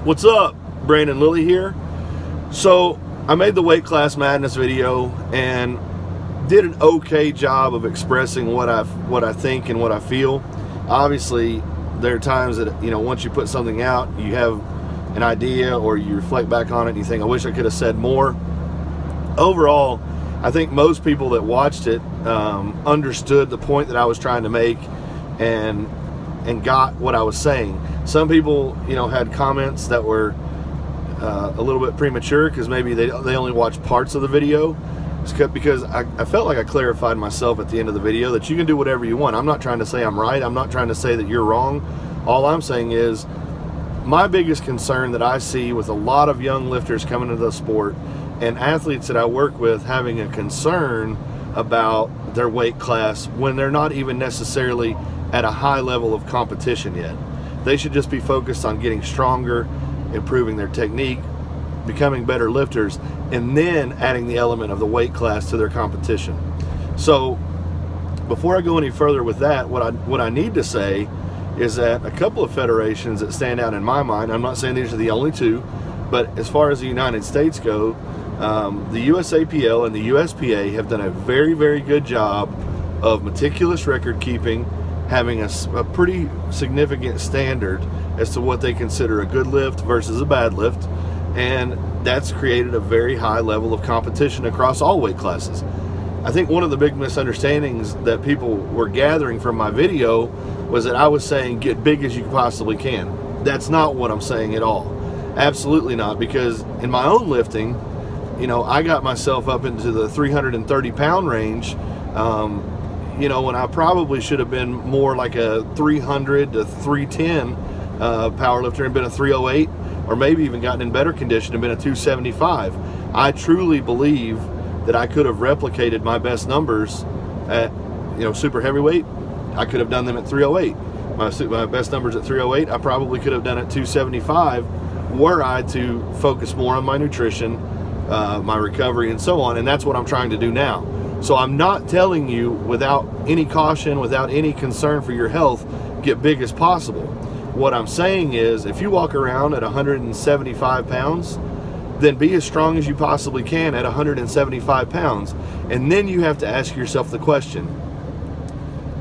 What's up? Brandon Lilly here. So I made the Weight Class Madness video and did an okay job of expressing what I think and what I feel. Obviously, there are times that, you know, once you put something out, you have an idea or you reflect back on it and you think, I wish I could have said more. Overall, I think most people that watched it understood the point that I was trying to make and got what I was saying. Some people, you know, had comments that were a little bit premature because maybe they only watched parts of the video. Because I felt like I clarified myself at the end of the video that you can do whatever you want. I'm not trying to say I'm right. I'm not trying to say that you're wrong. All I'm saying is my biggest concern that I see with a lot of young lifters coming into the sport and athletes that I work with having a concern about their weight class when they're not even necessarily at a high level of competition yet. They should just be focused on getting stronger, improving their technique, becoming better lifters, and then adding the element of the weight class to their competition. So before I go any further with that, what I need to say is that a couple of federations that stand out in my mind, I'm not saying these are the only two, but as far as the United States go, the USAPL and the USPA have done a very, very good job of meticulous record keeping, having a pretty significant standard as to what they consider a good lift versus a bad lift, and that's created a very high level of competition across all weight classes. I think one of the big misunderstandings that people were gathering from my video was that I was saying get big as you possibly can. That's not what I'm saying at all. Absolutely not, because in my own lifting, you know, I got myself up into the 330 pound range, you know, when I probably should have been more like a 300 to 310 power lifter and been a 308, or maybe even gotten in better condition and been a 275. I truly believe that I could have replicated my best numbers at, you know, super heavyweight. I could have done them at 308. My best numbers at 308, I probably could have done at 275 were I to focus more on my nutrition, my recovery, and so on. And that's what I'm trying to do now. So I'm not telling you without any caution, without any concern for your health, get big as possible. What I'm saying is if you walk around at 175 pounds, then be as strong as you possibly can at 175 pounds. And then you have to ask yourself the question,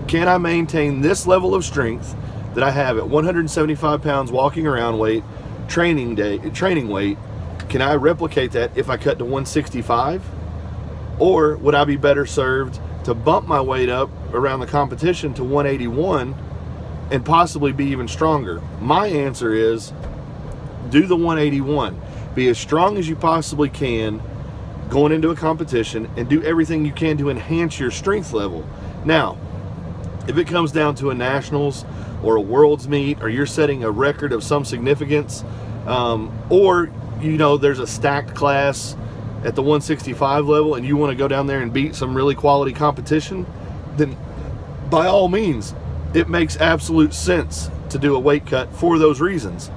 can I maintain this level of strength that I have at 175 pounds walking around weight, training weight? Can I replicate that if I cut to 165? Or would I be better served to bump my weight up around the competition to 181 and possibly be even stronger? My answer is do the 181. Be as strong as you possibly can going into a competition and do everything you can to enhance your strength level. Now, if it comes down to a nationals or a world's meet, or you're setting a record of some significance, or you know there's a stacked class at the 165 level and you want to go down there and beat some really quality competition, then by all means, it makes absolute sense to do a weight cut for those reasons.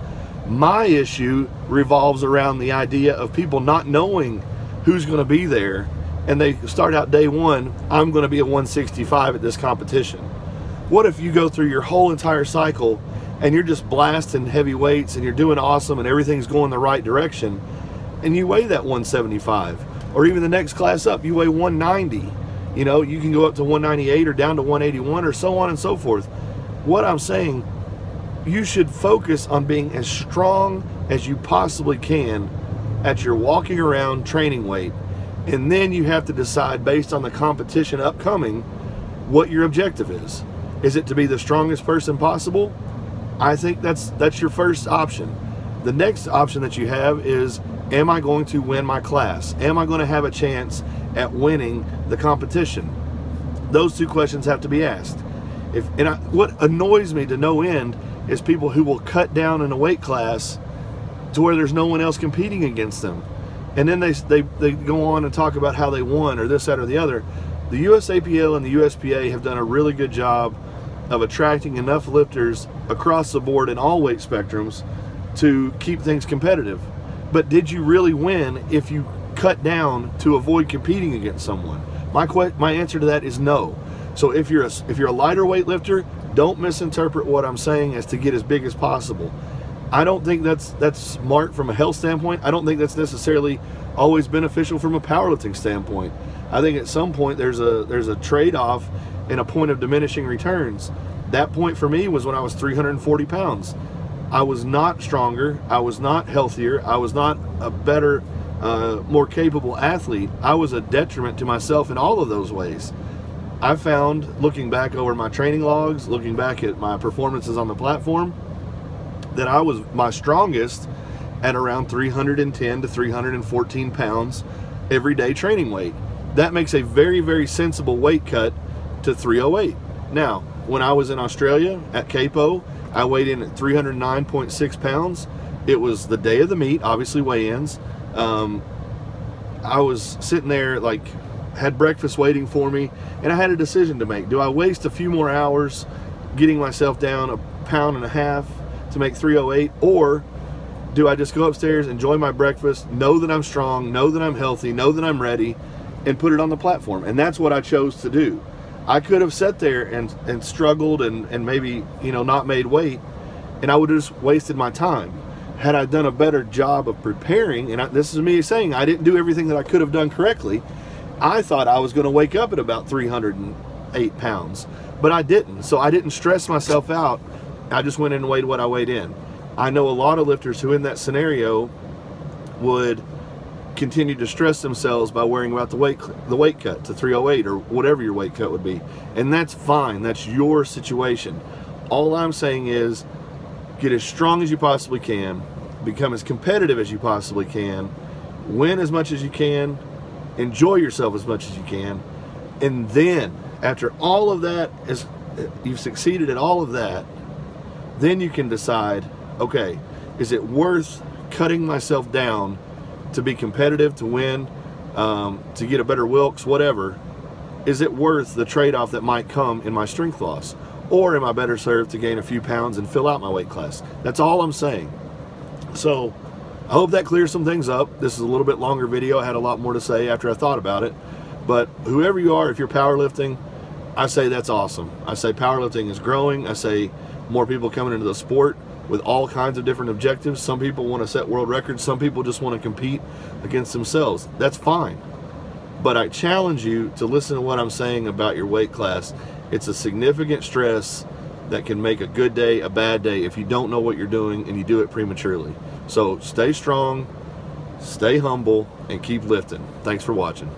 My issue revolves around the idea of people not knowing who's going to be there, and they start out day one, I'm going to be at 165 at this competition. What if you go through your whole entire cycle and you're just blasting heavy weights and you're doing awesome and everything's going the right direction, and you weigh that 175, or even the next class up, you weigh 190. You know, you can go up to 198 or down to 181 or so on and so forth. What I'm saying, you should focus on being as strong as you possibly can at your walking around training weight. And then you have to decide based on the competition upcoming what your objective is. Is it to be the strongest person possible? I think that's your first option. The next option that you have is, am I going to win my class? Am I going to have a chance at winning the competition? Those two questions have to be asked. What annoys me to no end is people who will cut down in a weight class to where there's no one else competing against them. And then they go on and talk about how they won or this, that, or the other. The USAPL and the USPA have done a really good job of attracting enough lifters across the board in all weight spectrums to keep things competitive. But did you really win if you cut down to avoid competing against someone? My answer to that is no. So if you're a lighter weight lifter, don't misinterpret what I'm saying as to get as big as possible. I don't think that's smart from a health standpoint. I don't think that's necessarily always beneficial from a powerlifting standpoint. I think at some point there's a trade-off and a point of diminishing returns. That point for me was when I was 340 pounds. I was not stronger, I was not healthier, I was not a better, more capable athlete. I was a detriment to myself in all of those ways. I found, looking back over my training logs, looking back at my performances on the platform, that I was my strongest at around 310 to 314 pounds everyday training weight. That makes a very, very sensible weight cut to 308. Now, when I was in Australia at Capo, I weighed in at 309.6 pounds. It was the day of the meet, obviously weigh-ins. I was sitting there, like, had breakfast waiting for me, and I had a decision to make. Do I waste a few more hours getting myself down 1.5 pounds to make 308, or do I just go upstairs, enjoy my breakfast, know that I'm strong, know that I'm healthy, know that I'm ready, and put it on the platform? And that's what I chose to do. I could have sat there and struggled and maybe, you know, not made weight, and I would have just wasted my time. Had I done a better job of preparing, and this is me saying I didn't do everything that I could have done correctly. I thought I was going to wake up at about 308 pounds, but I didn't. So I didn't stress myself out. I just went in and weighed what I weighed in. I know a lot of lifters who in that scenario would continue to stress themselves by worrying about the weight cut to 308 or whatever your weight cut would be. And that's fine. That's your situation. All I'm saying is get as strong as you possibly can, become as competitive as you possibly can, win as much as you can, enjoy yourself as much as you can, and then after all of that, as you've succeeded at all of that, then you can decide, okay, is it worth cutting myself down to be competitive, to win, to get a better Wilks, whatever? Is it worth the trade-off that might come in my strength loss? Or am I better served to gain a few pounds and fill out my weight class? That's all I'm saying. So I hope that clears some things up. This is a little bit longer video. I had a lot more to say after I thought about it. But whoever you are, if you're powerlifting, I say that's awesome. I say powerlifting is growing. I say more people coming into the sport with all kinds of different objectives. Some people want to set world records. Some people just want to compete against themselves. That's fine. But I challenge you to listen to what I'm saying about your weight class. It's a significant stress that can make a good day a bad day if you don't know what you're doing and you do it prematurely. So stay strong, stay humble, and keep lifting. Thanks for watching.